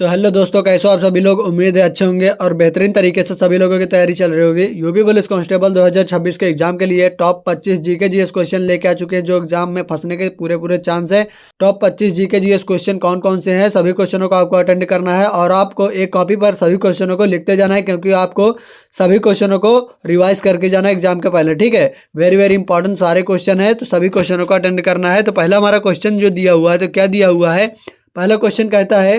तो हेलो दोस्तों, कैसे हो आप सभी लोग। उम्मीद है अच्छे होंगे और बेहतरीन तरीके से सभी लोगों की तैयारी चल रही होगी। यूपी पुलिस कांस्टेबल 2026 के एग्जाम के लिए टॉप 25 जीके जीएस क्वेश्चन लेके आ चुके हैं, जो एग्जाम में फंसने के पूरे चांस है। टॉप 25 जीके जीएस क्वेश्चन कौन कौन से हैं, सभी क्वेश्चनों को आपको अटेंड करना है और आपको एक कॉपी पर सभी क्वेश्चनों को लिखते जाना है, क्योंकि आपको सभी क्वेश्चनों को रिवाइज करके जाना है एग्जाम के पहले। ठीक है, वेरी वेरी इंपॉर्टेंट सारे क्वेश्चन है, तो सभी क्वेश्चनों को अटेंड करना है। तो पहला हमारा क्वेश्चन जो दिया हुआ है, तो क्या दिया हुआ है। पहला क्वेश्चन कहता है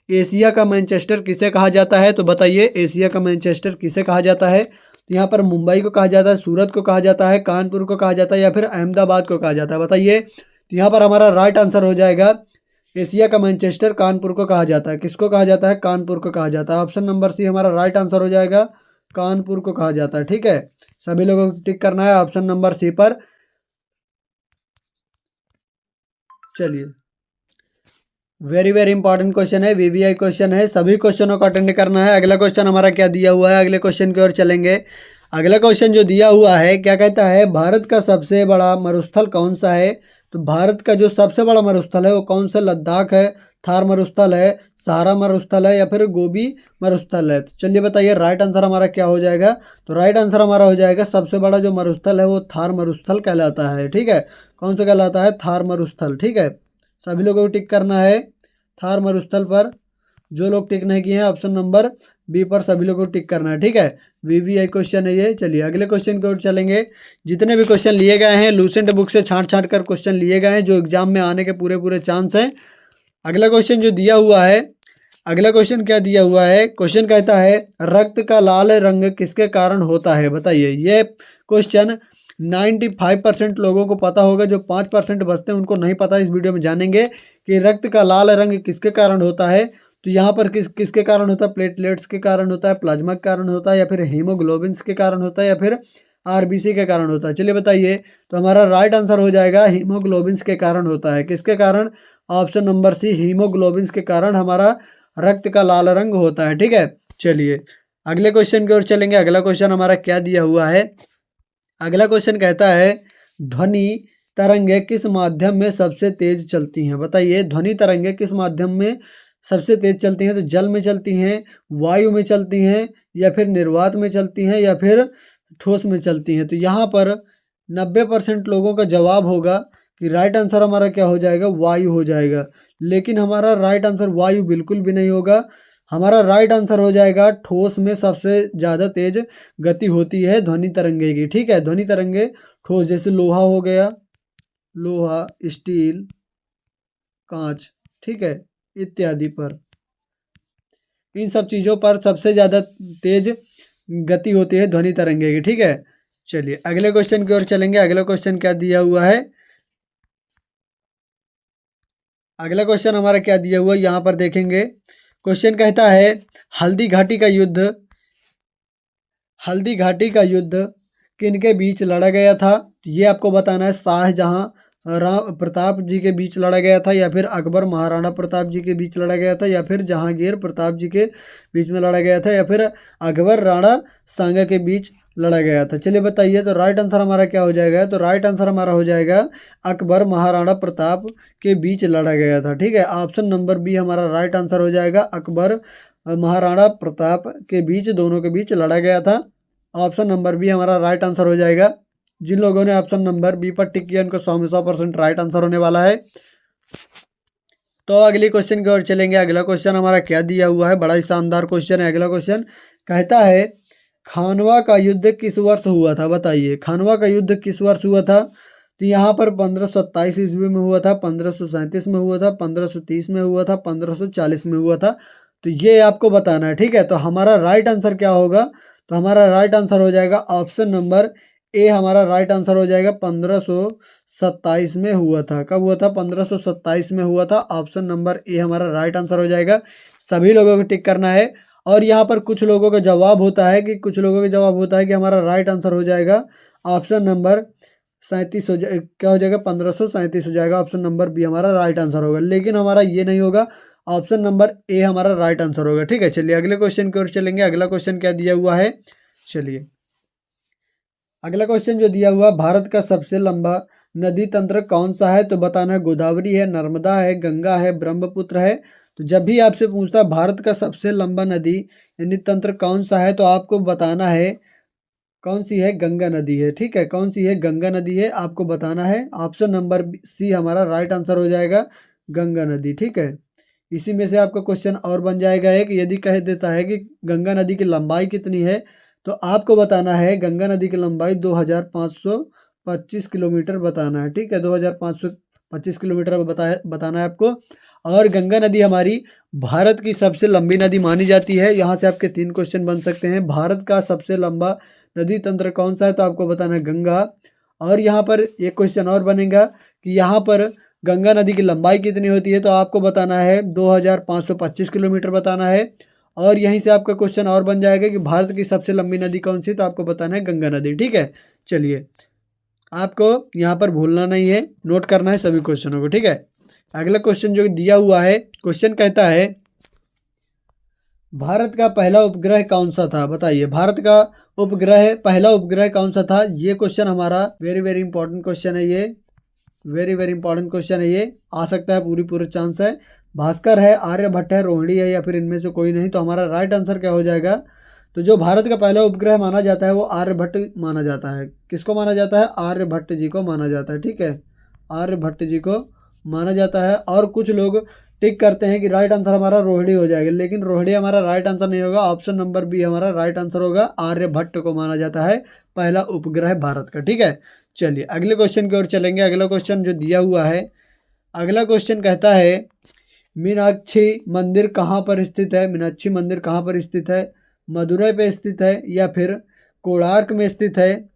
एशिया का मैनचेस्टर किसे कहा जाता है। तो बताइए एशिया का मैनचेस्टर किसे कहा जाता है। तो यहाँ पर मुंबई को कहा जाता है, सूरत को कहा जाता है, कानपुर को कहा जाता है या फिर अहमदाबाद को कहा जाता है। बताइए। तो यहाँ पर हमारा राइट आंसर हो जाएगा एशिया का मैनचेस्टर कानपुर को कहा जाता है। किसको कहा जाता है? कानपुर को कहा जाता है। ऑप्शन नंबर सी हमारा राइट आंसर हो जाएगा, कानपुर को कहा जाता है। ठीक है, सभी लोगों को टिक करना है ऑप्शन नंबर सी पर। चलिए, वेरी वेरी इंपॉर्टेंट क्वेश्चन है, वीवीआई क्वेश्चन है, सभी क्वेश्चनों को अटेंड करना है। अगला क्वेश्चन हमारा क्या दिया हुआ है, अगले क्वेश्चन की ओर चलेंगे। अगला क्वेश्चन जो दिया हुआ है क्या कहता है, भारत का सबसे बड़ा मरुस्थल कौन सा है। तो भारत का जो सबसे बड़ा मरुस्थल है वो कौन सा? लद्दाख है, थार मरुस्थल है, सहारा मरुस्थल है या फिर गोबी मरुस्थल है। तो चलिए बताइए राइट आंसर हमारा क्या हो जाएगा। तो राइट आंसर हमारा हो जाएगा सबसे बड़ा जो मरुस्थल है वो थार मरुस्थल कहलाता है। ठीक है, कौन सा कहलाता है? थार मरुस्थल। ठीक है, सभी लोगों को टिक करना है थार मरुस्थल पर। जो लोग टिक नहीं किए हैं ऑप्शन नंबर बी पर सभी लोगों को टिक करना है। ठीक है, वीवीआई क्वेश्चन है ये। चलिए अगले क्वेश्चन की ओर चलेंगे। जितने भी क्वेश्चन लिए गए हैं लूसेंट बुक से छांट कर क्वेश्चन लिए गए हैं, जो एग्जाम में आने के पूरे चांस हैं। अगला क्वेश्चन जो दिया हुआ है, अगला क्वेश्चन क्या दिया हुआ है। क्वेश्चन कहता है रक्त का लाल रंग किसके कारण होता है। बताइए। ये क्वेश्चन 95% लोगों को पता होगा, जो 5% बचते हैं उनको नहीं पता। इस वीडियो में जानेंगे कि रक्त का लाल रंग किसके कारण होता है। तो यहाँ पर किसके कारण होता है? प्लेटलेट्स के कारण होता है, प्लाज्मा के कारण होता है या फिर हीमोग्लोबिन्स के कारण होता है या फिर आरबीसी के कारण होता है। चलिए बताइए। तो हमारा राइट आंसर हो जाएगा हीमोग्लोबिन्स के कारण होता है। किसके कारण? ऑप्शन नंबर सी, हीमोग्लोबिन्स के कारण हमारा रक्त का लाल रंग होता है। ठीक है, चलिए अगले क्वेश्चन की ओर चलेंगे। अगला क्वेश्चन हमारा क्या दिया हुआ है। अगला क्वेश्चन कहता है ध्वनि तरंगे किस माध्यम में सबसे तेज चलती हैं। बताइए ध्वनि तरंगे किस माध्यम में सबसे तेज चलती हैं। तो जल में चलती हैं, वायु में चलती हैं या फिर निर्वात में चलती हैं या फिर ठोस में चलती हैं। तो यहाँ पर 90% लोगों का जवाब होगा कि राइट आंसर हमारा क्या हो जाएगा? वायु हो जाएगा। लेकिन हमारा राइट आंसर वायु बिल्कुल भी नहीं होगा। हमारा राइट आंसर हो जाएगा ठोस में सबसे ज़्यादा तेज गति होती है ध्वनि तरंगे की। ठीक है, ध्वनि तरंगे ठोस, जैसे लोहा हो गया, लोहा, स्टील, कांच, ठीक है, इत्यादि पर, इन सब चीज़ों पर सबसे ज़्यादा तेज गति होती है ध्वनि तरंगे की। ठीक है, चलिए अगले क्वेश्चन की ओर चलेंगे। अगला क्वेश्चन क्या दिया हुआ है। अगला क्वेश्चन हमारा क्या दिया हुआ है यहाँ पर देखेंगे। क्वेश्चन कहता है हल्दी घाटी का युद्ध, हल्दी घाटी का युद्ध किनके बीच लड़ा गया था। ये आपको बताना है। शाहजहां राव प्रताप जी के बीच लड़ा गया था या फिर अकबर महाराणा प्रताप जी के बीच लड़ा गया था या फिर जहांगीर प्रताप जी के बीच में लड़ा गया था या फिर अकबर राणा सांगा के बीच लड़ा गया था। चलिए बताइए। तो राइट आंसर हमारा क्या हो जाएगा। तो राइट आंसर हमारा हो जाएगा अकबर महाराणा प्रताप के बीच लड़ा गया था। ठीक है, ऑप्शन नंबर बी हमारा राइट आंसर हो जाएगा। अकबर महाराणा प्रताप के बीच, दोनों के बीच लड़ा गया था। ऑप्शन नंबर बी हमारा राइट आंसर हो जाएगा। जिन लोगों ने ऑप्शन नंबर बी पर टिक किया उनको 100% राइट आंसर होने वाला है। तो अगली क्वेश्चन की ओर चलेंगे। अगला क्वेश्चन हमारा क्या दिया हुआ है, बड़ा ही शानदार क्वेश्चन है। अगला क्वेश्चन कहता है खानवा का युद्ध किस वर्ष हुआ था। बताइए खानवा का युद्ध किस वर्ष हुआ था। तो यहाँ पर 1527 ईस्वी में हुआ था, 1537 में हुआ था, 1530 में हुआ था, 1540 में हुआ था। तो ये आपको बताना है। ठीक है, तो हमारा राइट आंसर क्या होगा। तो हमारा राइट आंसर हो जाएगा ऑप्शन नंबर ए। हमारा राइट आंसर हो जाएगा 1527 में हुआ था। कब हुआ था? 1527 में हुआ था। ऑप्शन नंबर ए हमारा राइट आंसर हो जाएगा। सभी लोगों को टिक करना है। और यहाँ पर कुछ लोगों का जवाब होता है कि हमारा राइट आंसर हो जाएगा ऑप्शन नंबर 37 क्या हो जाएगा? 1537 हो जाएगा। ऑप्शन नंबर बी हमारा राइट आंसर होगा, लेकिन हमारा ये नहीं होगा। ऑप्शन नंबर ए हमारा राइट आंसर होगा। ठीक है, चलिए अगले क्वेश्चन की ओर चलेंगे। अगला क्वेश्चन क्या दिया हुआ है। चलिए अगला क्वेश्चन जो दिया हुआ, भारत का सबसे लंबा नदी तंत्र कौन सा है। तो बताना है गोदावरी है, नर्मदा है, गंगा है, ब्रह्मपुत्र है। तो जब भी आपसे पूछता है भारत का सबसे लंबा नदी यानी तंत्र कौन सा है, तो आपको बताना है कौन सी है, गंगा नदी है। ठीक है, कौन सी है, गंगा नदी है, आपको बताना है। ऑप्शन नंबर सी हमारा राइट आंसर हो जाएगा, गंगा नदी। ठीक है, इसी में से आपका क्वेश्चन और बन जाएगा एक, यदि कह देता है कि गंगा नदी की लंबाई कितनी है, तो आपको बताना है गंगा नदी की लंबाई 2525 किलोमीटर बताना है। ठीक है, 2525 किलोमीटर बताना है आपको। और गंगा नदी हमारी भारत की सबसे लंबी नदी मानी जाती है। यहाँ से आपके 3 क्वेश्चन बन सकते हैं। भारत का सबसे लंबा नदी तंत्र कौन सा है, तो आपको बताना है गंगा। और यहाँ पर एक क्वेश्चन और बनेगा कि यहाँ पर गंगा नदी की लंबाई कितनी होती है, तो आपको बताना है 2525 किलोमीटर बताना है। और यहीं से आपका क्वेश्चन और बन जाएगा कि भारत की सबसे लंबी नदी कौन सी, तो आपको बताना है गंगा नदी। ठीक है, चलिए आपको यहाँ पर भूलना नहीं है, नोट करना है सभी क्वेश्चनों को। ठीक है, अगला क्वेश्चन जो दिया हुआ है, क्वेश्चन कहता है भारत का पहला उपग्रह कौन सा था, बताइए। भारत का पहला उपग्रह कौन सा था, ये क्वेश्चन हमारा वेरी वेरी इंपॉर्टेंट क्वेश्चन है। ये वेरी वेरी इंपॉर्टेंट क्वेश्चन है, ये आ सकता है, पूरी चांस है। भास्कर है, आर्यभट्ट है, रोहिणी है, या फिर इनमें से कोई नहीं। तो हमारा राइट आंसर क्या हो जाएगा, तो जो भारत का पहला उपग्रह माना जाता है वो आर्यभट्ट माना जाता है। किसको माना जाता है, आर्यभट्ट जी को माना जाता है। ठीक है, आर्यभट्ट जी को माना जाता है। और कुछ लोग टिक करते हैं कि राइट आंसर हमारा रोहिणी हो जाएगा, लेकिन रोहिणी हमारा राइट आंसर नहीं होगा। ऑप्शन नंबर बी हमारा राइट आंसर होगा, आर्यभट्ट को माना जाता है पहला उपग्रह भारत का। ठीक है, चलिए अगले क्वेश्चन की ओर चलेंगे। अगला क्वेश्चन जो दिया हुआ है, अगला क्वेश्चन कहता है मीनाक्षी मंदिर कहाँ पर स्थित है। मीनाक्षी मंदिर कहाँ पर स्थित है, मदुरई पे स्थित है, या फिर कोणार्क में स्थित है,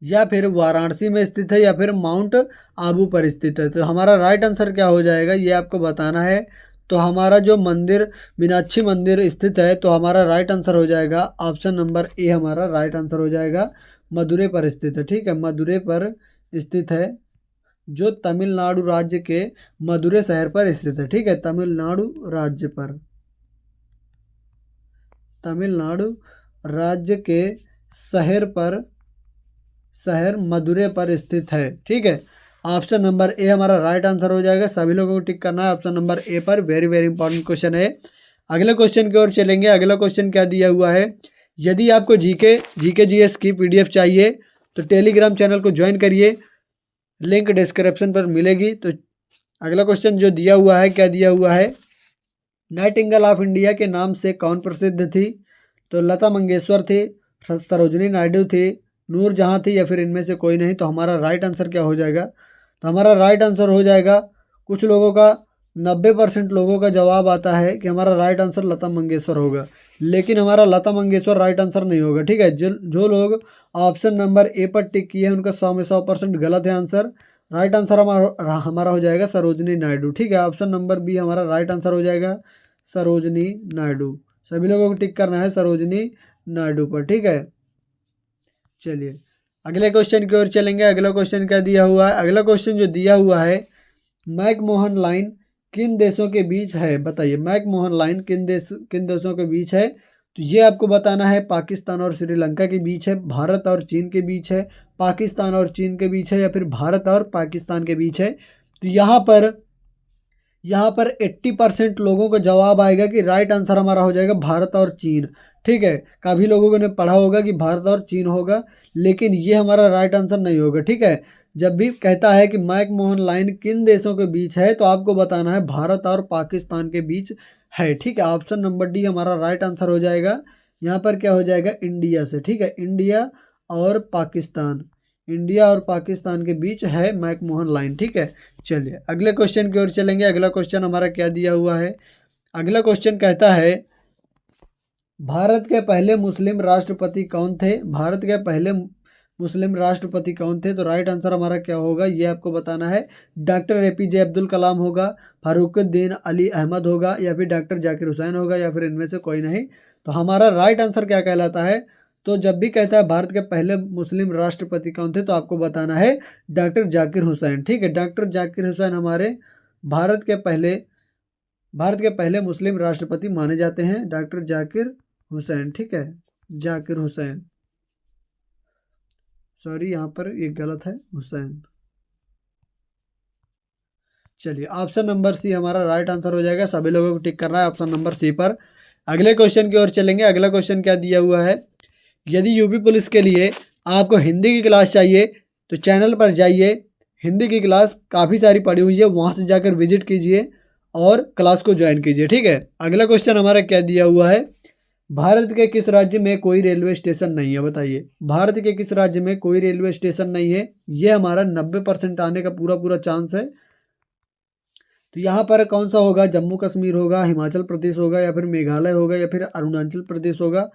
या फिर वाराणसी में स्थित है, या फिर माउंट आबू पर स्थित है। तो हमारा राइट आंसर क्या हो जाएगा, ये आपको बताना है। तो हमारा जो मंदिर मीनाक्षी मंदिर स्थित है, तो हमारा राइट आंसर हो जाएगा ऑप्शन नंबर ए हमारा राइट आंसर हो जाएगा, मदुरै पर स्थित है। ठीक है, मदुरै पर स्थित है, जो तमिलनाडु राज्य के मदुरै शहर पर स्थित है। ठीक है, तमिलनाडु राज्य पर, तमिलनाडु राज्य के शहर मदुरै पर स्थित है। ठीक है, ऑप्शन नंबर ए हमारा राइट आंसर हो जाएगा। सभी लोगों को टिक करना है ऑप्शन नंबर ए पर। वेरी वेरी इंपॉर्टेंट क्वेश्चन है। अगले क्वेश्चन की ओर चलेंगे। अगला क्वेश्चन क्या दिया हुआ है, यदि आपको जीके जीएस की पीडीएफ चाहिए तो टेलीग्राम चैनल को ज्वाइन करिए, लिंक डिस्क्रिप्शन पर मिलेगी। तो अगला क्वेश्चन जो दिया हुआ है, क्या दिया हुआ है, नाइटिंगेल ऑफ इंडिया के नाम से कौन प्रसिद्ध थी। तो लता मंगेशकर थी, सरोजनी नायडू थी, नूरजहाँ थी, या फिर इनमें से कोई नहीं। तो हमारा राइट आंसर क्या हो जाएगा, तो हमारा राइट आंसर हो जाएगा, कुछ लोगों का 90% लोगों का जवाब आता है कि हमारा राइट आंसर लता मंगेशकर होगा, लेकिन हमारा लता मंगेशकर राइट आंसर नहीं होगा। ठीक है, जो लोग ऑप्शन नंबर ए पर टिक किए हैं उनका 100% गलत है आंसर। राइट आंसर हमारा हो जाएगा सरोजनी नायडू। ठीक है, ऑप्शन नंबर बी हमारा राइट आंसर हो जाएगा, सरोजनी नायडू। सभी लोगों को टिक करना है सरोजनी नायडू पर। ठीक है, चलिए अगले क्वेश्चन की ओर चलेंगे। अगला क्वेश्चन क्या दिया हुआ है, अगला क्वेश्चन जो दिया हुआ है, मैकमोहन लाइन किन देशों के बीच है, बताइए। मैकमोहन लाइन किन देशों के बीच है, तो ये आपको बताना है पाकिस्तान और श्रीलंका के बीच है, भारत और चीन के बीच है, पाकिस्तान और चीन के बीच है, या फिर भारत और पाकिस्तान के बीच है। तो यहाँ पर 80% लोगों का जवाब आएगा कि राइट आंसर हमारा हो जाएगा भारत और चीन। ठीक है, काफ़ी लोगों ने पढ़ा होगा कि भारत और चीन होगा, लेकिन ये हमारा राइट आंसर नहीं होगा। ठीक है, जब भी कहता है कि मैकमोहन लाइन किन देशों के बीच है, तो आपको बताना है भारत और पाकिस्तान के बीच है। ठीक है, ऑप्शन नंबर डी हमारा राइट आंसर हो जाएगा। यहाँ पर क्या हो जाएगा, इंडिया से। ठीक है, इंडिया और पाकिस्तान के बीच है मैकमोहन लाइन। ठीक है, चलिए अगले क्वेश्चन की ओर चलेंगे। अगला क्वेश्चन हमारा क्या दिया हुआ है, अगला क्वेश्चन कहता है भारत के पहले मुस्लिम राष्ट्रपति कौन थे। भारत के पहले मुस्लिम राष्ट्रपति कौन थे, तो राइट आंसर हमारा क्या होगा, ये आपको बताना है। डॉक्टर एपीजे अब्दुल कलाम होगा, फारूकुद्दीन अली अहमद होगा, या फिर डॉक्टर जाकिर हुसैन होगा, या फिर इनमें से कोई नहीं। तो हमारा राइट आंसर क्या कहलाता है, तो जब भी कहता है भारत के पहले मुस्लिम राष्ट्रपति कौन थे, तो आपको बताना है डॉक्टर जाकिर हुसैन। ठीक है, डॉक्टर जाकिर हुसैन हमारे भारत के पहले मुस्लिम राष्ट्रपति माने जाते हैं, डॉक्टर जाकिर हुसैन। ठीक है, जाकिर हुसैन, सॉरी यहाँ पर एक गलत है, हुसैन। चलिए ऑप्शन नंबर सी हमारा राइट आंसर हो जाएगा। सभी लोगों को टिक करना है ऑप्शन नंबर सी पर। अगले क्वेश्चन की ओर चलेंगे। अगला क्वेश्चन क्या दिया हुआ है, यदि यूपी पुलिस के लिए आपको हिंदी की क्लास चाहिए तो चैनल पर जाइए, हिंदी की क्लास काफ़ी सारी पड़ी हुई है, वहाँ से जाकर विजिट कीजिए और क्लास को ज्वाइन कीजिए। ठीक है। अगला क्वेश्चन हमारा क्या दिया हुआ है, भारत के किस राज्य में कोई रेलवे स्टेशन नहीं है, बताइए। भारत के किस राज्य में कोई रेलवे स्टेशन नहीं है, ये हमारा 90% आने का पूरा पूरा चांस है। तो यहाँ पर कौन सा होगा, जम्मू कश्मीर होगा, हिमाचल प्रदेश होगा, या फिर मेघालय होगा, या फिर अरुणाचल प्रदेश होगा।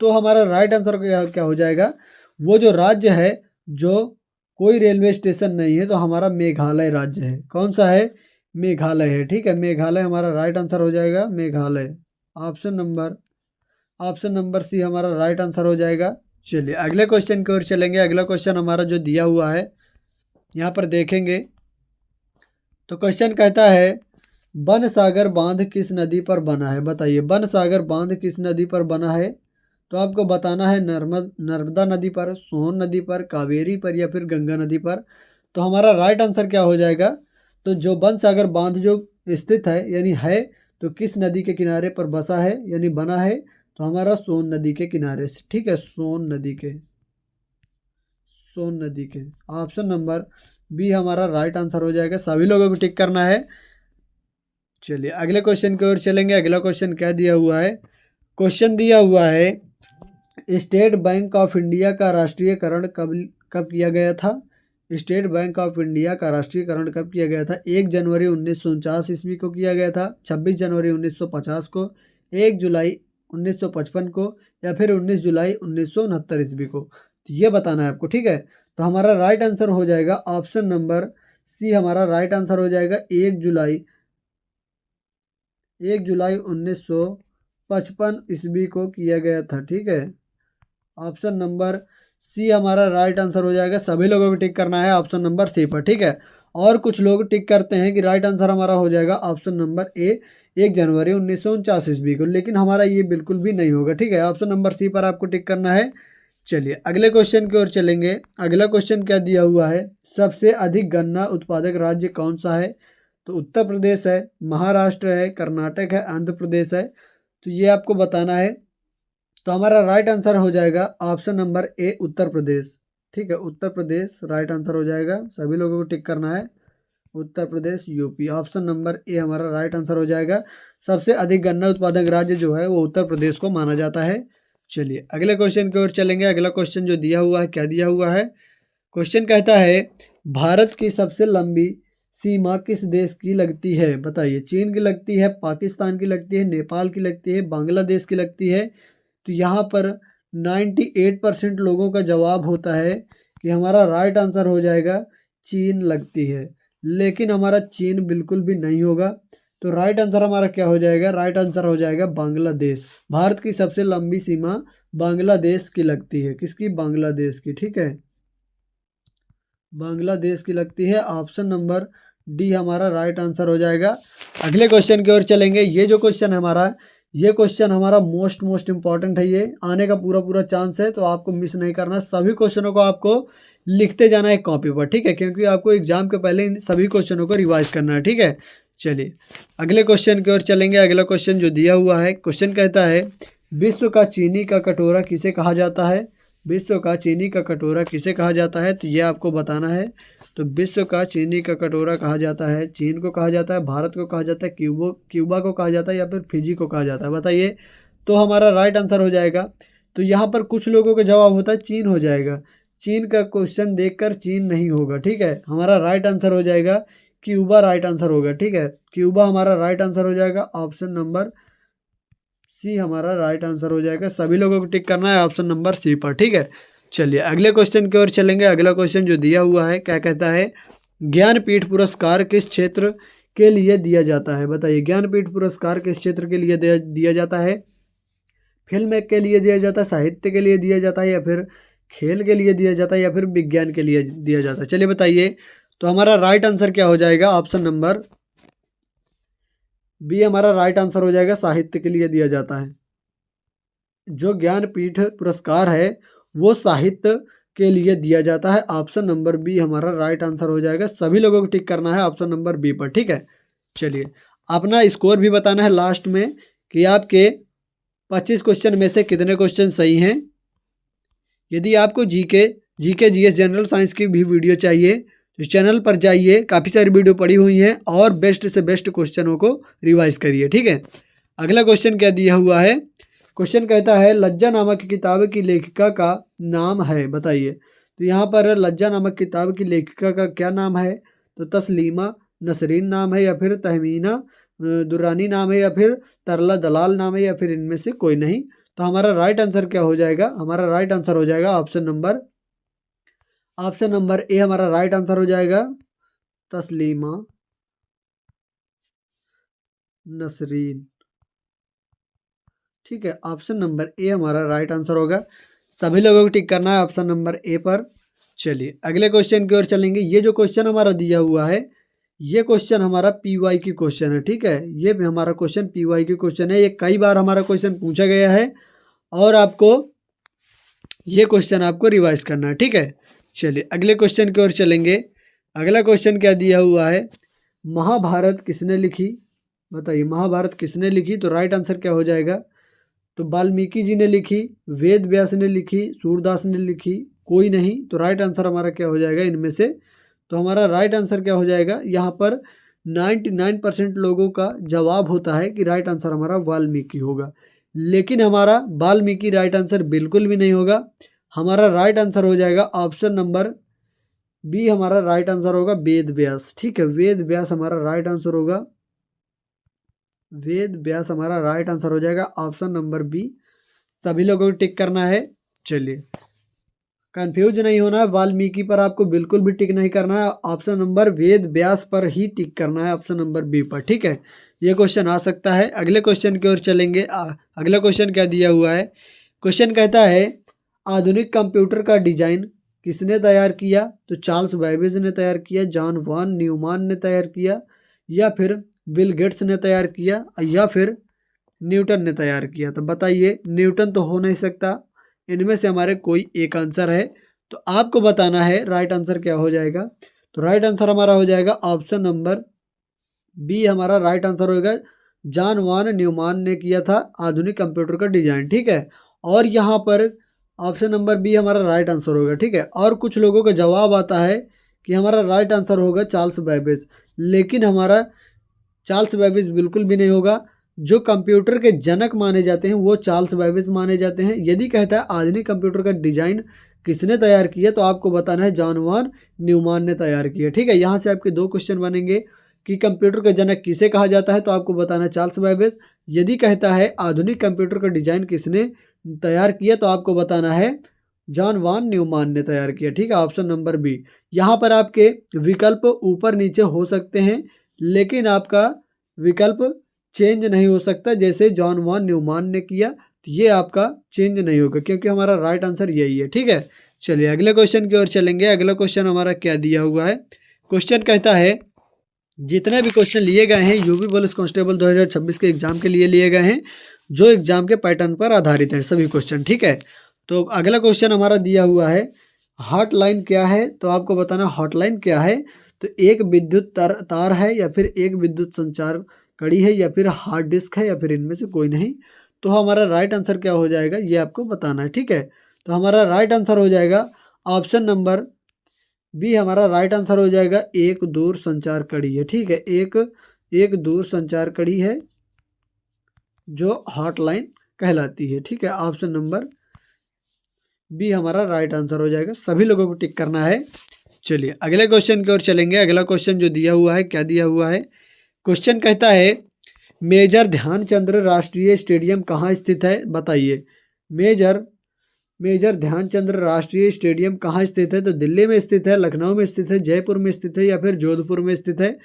तो हमारा राइट आंसर क्या हो जाएगा, वो जो राज्य है जो कोई रेलवे स्टेशन नहीं है, तो हमारा मेघालय राज्य है। कौन सा है, मेघालय है। ठीक है, मेघालय हमारा राइट आंसर हो जाएगा, मेघालय। ऑप्शन नंबर सी हमारा राइट आंसर हो जाएगा। चलिए अगले क्वेश्चन की ओर चलेंगे। अगला क्वेश्चन हमारा जो दिया हुआ है यहाँ पर देखेंगे तो क्वेश्चन कहता है बन सागर बांध किस नदी पर बना है, बताइए। बन सागर बांध किस नदी पर बना है, तो आपको बताना है नर्मदा नदी पर, सोन नदी पर, कावेरी पर, या फिर गंगा नदी पर। तो हमारा राइट आंसर क्या हो जाएगा, तो जो बन सागर बांध जो स्थित है यानी है तो किस नदी के किनारे पर बसा है यानी बना है, तो हमारा सोन नदी के किनारे से। ठीक है, सोन नदी के ऑप्शन नंबर बी हमारा राइट आंसर हो जाएगा। सभी लोगों को टिक करना है। चलिए अगले क्वेश्चन की ओर चलेंगे। अगला क्वेश्चन क्या दिया हुआ है, क्वेश्चन दिया हुआ है स्टेट बैंक ऑफ इंडिया का राष्ट्रीयकरण कब किया गया था। स्टेट बैंक ऑफ इंडिया का राष्ट्रीयकरण कब किया गया था, 1 जनवरी 1949 ईस्वी को किया गया था, 26 जनवरी 1950 को, 1 जुलाई 1955 को, या फिर 19 जुलाई 1969 ईस्वी को। तो ये बताना है आपको। ठीक है, तो हमारा राइट आंसर हो जाएगा ऑप्शन नंबर सी हमारा राइट आंसर हो जाएगा, 1 जुलाई 1955 ईस्वी को किया गया था। ठीक है, ऑप्शन नंबर सी हमारा राइट आंसर हो जाएगा। सभी लोगों को टिक करना है ऑप्शन नंबर सी पर। ठीक है, और कुछ लोग टिक करते हैं कि राइट आंसर हमारा हो जाएगा ऑप्शन नंबर ए, 1 जनवरी 1949 ईस्वी को, लेकिन हमारा ये बिल्कुल भी नहीं होगा। ठीक है, ऑप्शन नंबर सी पर आपको टिक करना है। चलिए अगले क्वेश्चन की ओर चलेंगे। अगला क्वेश्चन क्या दिया हुआ है, सबसे अधिक गन्ना उत्पादक राज्य कौन सा है, तो उत्तर प्रदेश है, महाराष्ट्र है, कर्नाटक है, आंध्र प्रदेश है। तो ये आपको बताना है। तो हमारा राइट आंसर हो जाएगा option number A, Uttar Pradesh. ठीक है, उत्तर प्रदेश राइट आंसर हो जाएगा। सभी लोगों को टिक करना है, Uttar Pradesh UP. Option number A हमारा राइट आंसर हो जाएगा। सबसे अधिक गन्ना उत्पादक राज्य जो है वो उत्तर प्रदेश को माना जाता है। चलिए अगले क्वेश्चन की ओर चलेंगे। अगला क्वेश्चन जो दिया हुआ है, क्या दिया हुआ है, क्वेश्चन कहता है भारत की सबसे लंबी सीमा किस देश की लगती है, बताइए। चीन की लगती है, पाकिस्तान की लगती है, नेपाल की लगती है, बांग्लादेश की लगती है। तो यहाँ पर 98% लोगों का जवाब होता है कि हमारा राइट आंसर हो जाएगा चीन लगती है, लेकिन हमारा चीन बिल्कुल भी नहीं होगा। तो राइट आंसर हमारा क्या हो जाएगा, राइट आंसर हो जाएगा बांग्लादेश। भारत की सबसे लंबी सीमा बांग्लादेश की लगती है, किसकी, बांग्लादेश की। ठीक है, बांग्लादेश की लगती है। ऑप्शन नंबर डी हमारा राइट आंसर हो जाएगा। अगले क्वेश्चन की ओर चलेंगे। ये जो क्वेश्चन है हमारा, ये क्वेश्चन हमारा मोस्ट इंपॉर्टेंट है, ये आने का पूरा पूरा चांस है, तो आपको मिस नहीं करना। सभी क्वेश्चनों को आपको लिखते जाना है कॉपी पर। ठीक है, क्योंकि आपको एग्जाम के पहले इन सभी क्वेश्चनों को रिवाइज करना है। ठीक है, चलिए अगले क्वेश्चन की ओर चलेंगे। अगला क्वेश्चन जो दिया हुआ है, क्वेश्चन कहता है विश्व का चीनी का कटोरा किसे कहा जाता है, विश्व का चीनी का कटोरा किसे कहा जाता है, तो ये आपको बताना है। तो विश्व का चीनी का कटोरा कहा जाता है, चीन को कहा जाता है, भारत को कहा जाता है, क्यूबा को कहा जाता है, या फिर फिजी को कहा जाता है, बताइए। तो हमारा राइट आंसर हो जाएगा। तो यहाँ पर कुछ लोगों का जवाब होता है चीन हो जाएगा। चीन का क्वेश्चन देखकर चीन नहीं होगा। ठीक है, हमारा राइट आंसर हो जाएगा क्यूबा, राइट आंसर होगा। ठीक है, क्यूबा हमारा राइट आंसर हो जाएगा। ऑप्शन नंबर सी हमारा राइट आंसर हो जाएगा। सभी लोगों को टिक करना है ऑप्शन नंबर सी पर। ठीक है, चलिए अगले क्वेश्चन की ओर चलेंगे। अगला क्वेश्चन जो दिया हुआ है, क्या कहता है ज्ञानपीठ पुरस्कार किस क्षेत्र के लिए दिया जाता है, बताइए। ज्ञानपीठ पुरस्कार किस क्षेत्र के लिए दिया जाता है, फिल्म के लिए दिया जाता है, साहित्य के लिए दिया जाता है, या फिर खेल के लिए दिया जाता है, या फिर विज्ञान के लिए दिया जाता है, चलिए बताइए। तो हमारा राइट आंसर क्या हो जाएगा, ऑप्शन नंबर बी हमारा राइट आंसर हो जाएगा, साहित्य के लिए दिया जाता है। जो ज्ञानपीठ पुरस्कार है वो साहित्य के लिए दिया जाता है? ऑप्शन नंबर बी हमारा राइट आंसर हो जाएगा। सभी लोगों को टिक करना है ऑप्शन नंबर बी पर, ठीक है। चलिए अपना स्कोर भी बताना है लास्ट में कि आपके 25 क्वेश्चन में से कितने क्वेश्चन सही हैं। यदि आपको जीके जीएस जनरल साइंस की भी वीडियो चाहिए तो चैनल पर जाइए, काफ़ी सारी वीडियो पड़ी हुई हैं और बेस्ट से बेस्ट क्वेश्चनों को रिवाइज करिए, ठीक है। अगला क्वेश्चन क्या दिया हुआ है? क्वेश्चन कहता है लज्जा नामक किताब की लेखिका का नाम है, बताइए। तो यहाँ पर लज्जा नामक किताब की लेखिका का क्या नाम है? तो तस्लीमा नसरीन नाम है, या फिर तहमीना दुरानी नाम है, या फिर तरला दलाल नाम है, या फिर इनमें से कोई नहीं। तो हमारा राइट आंसर क्या हो जाएगा? हमारा राइट आंसर हो जाएगा ऑप्शन नंबर ए हमारा राइट आंसर हो जाएगा, तस्लीमा नसरीन, ठीक है। ऑप्शन नंबर ए हमारा राइट आंसर होगा। सभी लोगों को टिक करना है ऑप्शन नंबर ए पर। चलिए अगले क्वेश्चन की ओर चलेंगे। ये जो क्वेश्चन हमारा दिया हुआ है, ये क्वेश्चन हमारा पीवाई की क्वेश्चन है, ठीक है। ये भी हमारा क्वेश्चन पीवाई की क्वेश्चन है। ये कई बार हमारा क्वेश्चन पूछा गया है और आपको ये क्वेश्चन आपको रिवाइज करना है, ठीक है। चलिए अगले क्वेश्चन की ओर चलेंगे। अगला क्वेश्चन क्या दिया हुआ है? महाभारत किसने लिखी? बताइए महाभारत किसने लिखी? तो राइट आंसर क्या हो जाएगा? तो वाल्मीकि जी ने लिखी, वेद व्यास ने लिखी, सूरदास ने लिखी, कोई नहीं। तो राइट आंसर हमारा क्या हो जाएगा इनमें से? तो हमारा राइट आंसर क्या हो जाएगा? यहाँ पर 99% लोगों का जवाब होता है कि राइट आंसर हमारा वाल्मीकि होगा, लेकिन हमारा वाल्मीकि राइट आंसर बिल्कुल भी नहीं होगा। हमारा राइट आंसर हो जाएगा ऑप्शन नंबर बी, हमारा राइट आंसर होगा वेद व्यास, ठीक है। वेद व्यास हमारा राइट आंसर होगा, वेद व्यास हमारा राइट आंसर हो जाएगा ऑप्शन नंबर बी। सभी लोगों को टिक करना है। चलिए कंफ्यूज नहीं होना है, वाल्मीकि पर आपको बिल्कुल भी टिक नहीं करना है, ऑप्शन नंबर वेद व्यास पर ही टिक करना है, ऑप्शन नंबर बी पर, ठीक है। ये क्वेश्चन आ सकता है। अगले क्वेश्चन की ओर चलेंगे। अगला क्वेश्चन क्या दिया हुआ है? क्वेश्चन कहता है आधुनिक कंप्यूटर का डिजाइन किसने तैयार किया? तो चार्ल्स बैबेज ने तैयार किया, जॉन वॉन न्यूमान ने तैयार किया, या फिर बिल गेट्स ने तैयार किया, या फिर न्यूटन ने तैयार किया। तो बताइए, न्यूटन तो हो नहीं सकता, इनमें से हमारे कोई एक आंसर है। तो आपको बताना है राइट आंसर क्या हो जाएगा। तो राइट आंसर हमारा हो जाएगा ऑप्शन नंबर बी, हमारा राइट आंसर होगा जॉन वॉन न्यूमान ने किया था आधुनिक कंप्यूटर का डिजाइन, ठीक है। और यहाँ पर ऑप्शन नंबर बी हमारा राइट आंसर होगा, ठीक है। और कुछ लोगों का जवाब आता है कि हमारा राइट आंसर होगा चार्ल्स बैबेज, लेकिन हमारा चार्ल्स बैबेज बिल्कुल भी नहीं होगा। जो कंप्यूटर के जनक माने जाते हैं वो चार्ल्स बैबेज माने जाते हैं। यदि कहता है आधुनिक कंप्यूटर का डिजाइन किसने तैयार किया, तो आपको बताना है जॉन वॉन न्यूमान ने तैयार किया, ठीक है। यहाँ से आपके दो क्वेश्चन बनेंगे कि कंप्यूटर का जनक किसे कहा जाता है, तो आपको बताना है चार्ल्स बैबेज। यदि कहता है आधुनिक कंप्यूटर का डिजाइन किसने तैयार किया, तो आपको बताना है जॉन वॉन न्यूमान ने तैयार किया, ठीक है, ऑप्शन नंबर बी। यहाँ पर आपके विकल्प ऊपर नीचे हो सकते हैं, लेकिन आपका विकल्प चेंज नहीं हो सकता। जैसे जॉन वॉन न्यूमान ने किया तो ये आपका चेंज नहीं होगा, क्योंकि हमारा राइट आंसर यही है, ठीक है। चलिए अगले क्वेश्चन की ओर चलेंगे। अगला क्वेश्चन हमारा क्या दिया हुआ है? क्वेश्चन कहता है जितने भी क्वेश्चन लिए गए हैं यूपी पुलिस कांस्टेबल 2026 के एग्जाम के लिए गए हैं, जो एग्जाम के पैटर्न पर आधारित है सभी क्वेश्चन, ठीक है। तो अगला क्वेश्चन हमारा दिया हुआ है हॉटलाइन क्या है? तो आपको बताना हॉटलाइन क्या है। तो एक विद्युत तार है, या फिर एक विद्युत संचार कड़ी है, या फिर हार्ड डिस्क है, या फिर इनमें से कोई नहीं। तो हमारा राइट आंसर क्या हो जाएगा ये आपको बताना है, ठीक है। तो हमारा राइट आंसर हो जाएगा ऑप्शन नंबर बी, हमारा राइट आंसर हो जाएगा एक दूर संचार कड़ी है, ठीक है। एक दूर संचार कड़ी है जो हॉटलाइन कहलाती है, ठीक है। ऑप्शन नंबर बी हमारा राइट आंसर हो जाएगा। सभी लोगों को टिक करना है। चलिए अगले क्वेश्चन की ओर चलेंगे। अगला क्वेश्चन जो दिया हुआ है, क्या दिया हुआ है? क्वेश्चन कहता है मेजर ध्यानचंद्र राष्ट्रीय स्टेडियम कहाँ स्थित है? बताइए मेजर ध्यानचंद्र राष्ट्रीय स्टेडियम कहाँ स्थित है? तो दिल्ली में स्थित है, लखनऊ में स्थित है, जयपुर में स्थित है, या फिर जोधपुर में स्थित है।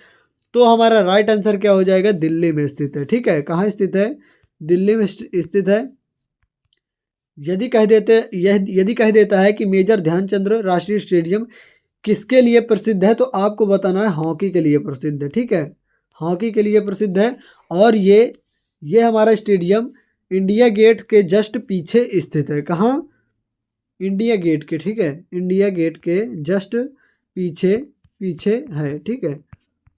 तो हमारा राइट आंसर क्या हो जाएगा? दिल्ली में स्थित है, ठीक है। कहाँ स्थित है? दिल्ली में स्थित है। यदि कह देता है कि मेजर ध्यानचंद्र राष्ट्रीय स्टेडियम किसके लिए प्रसिद्ध है, तो आपको बताना है हॉकी के लिए प्रसिद्ध है, ठीक है। हॉकी के लिए प्रसिद्ध है। और ये हमारा स्टेडियम इंडिया गेट के जस्ट पीछे स्थित है। कहाँ? इंडिया गेट के, ठीक है, इंडिया गेट के जस्ट पीछे पीछे है, ठीक है,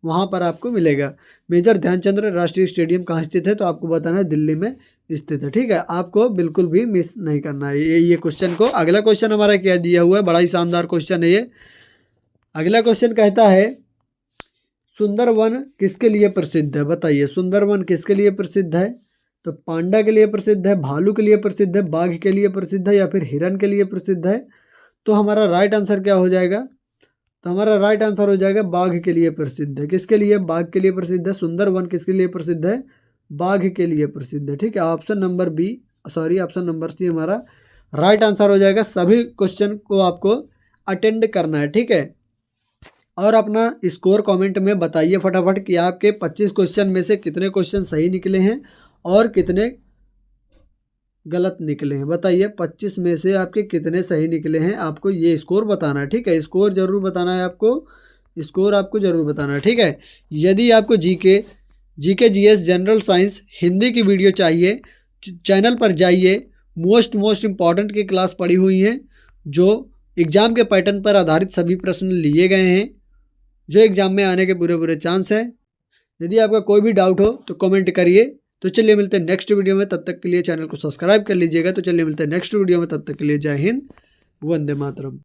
वहाँ पर आपको मिलेगा। मेजर ध्यानचंद राष्ट्रीय स्टेडियम कहाँ स्थित है, तो आपको बताना है दिल्ली में स्थित है, ठीक है। आपको बिल्कुल भी मिस नहीं करना है ये क्वेश्चन को। अगला क्वेश्चन हमारा क्या दिया हुआ है, बड़ा ही शानदार क्वेश्चन है ये। अगला क्वेश्चन कहता है सुंदरवन किसके लिए प्रसिद्ध है, बताइए सुंदरवन किसके लिए प्रसिद्ध है। तो पांडा के लिए प्रसिद्ध है, भालू के लिए प्रसिद्ध है, बाघ के लिए प्रसिद्ध है, या फिर हिरन के लिए प्रसिद्ध है। तो हमारा राइट आंसर क्या हो जाएगा, तो हमारा राइट आंसर हो जाएगा बाघ के लिए प्रसिद्ध है। किसके लिए, बाघ के लिए प्रसिद्ध है। सुंदरवन किसके लिए प्रसिद्ध है, बाघ के लिए प्रसिद्ध है, ठीक है। Option number B, sorry option number C हमारा राइट आंसर हो जाएगा। सभी क्वेश्चन को आपको अटेंड करना है, ठीक है। और अपना स्कोर कमेंट में बताइए फटाफट कि आपके 25 क्वेश्चन में से कितने क्वेश्चन सही निकले हैं और कितने गलत निकले हैं। बताइए 25 में से आपके कितने सही निकले हैं, आपको ये स्कोर बताना है, ठीक है। स्कोर जरूर बताना है आपको, स्कोर आपको जरूर बताना है, ठीक है। यदि आपको GK GS general science Hindi की वीडियो चाहिए, चैनल पर जाइए, मोस्ट इम्पॉर्टेंट की क्लास पड़ी हुई हैं, जो एग्ज़ाम के पैटर्न पर आधारित सभी प्रश्न लिए गए हैं, जो एग्ज़ाम में आने के पूरे चांस हैं। यदि आपका कोई भी डाउट हो तो कमेंट करिए। तो चलिए मिलते हैं नेक्स्ट वीडियो में, तब तक के लिए चैनल को सब्सक्राइब कर लीजिएगा। तो चलिए मिलते हैं नेक्स्ट वीडियो में, तब तक के लिए जय हिंद, वंदे मातरम।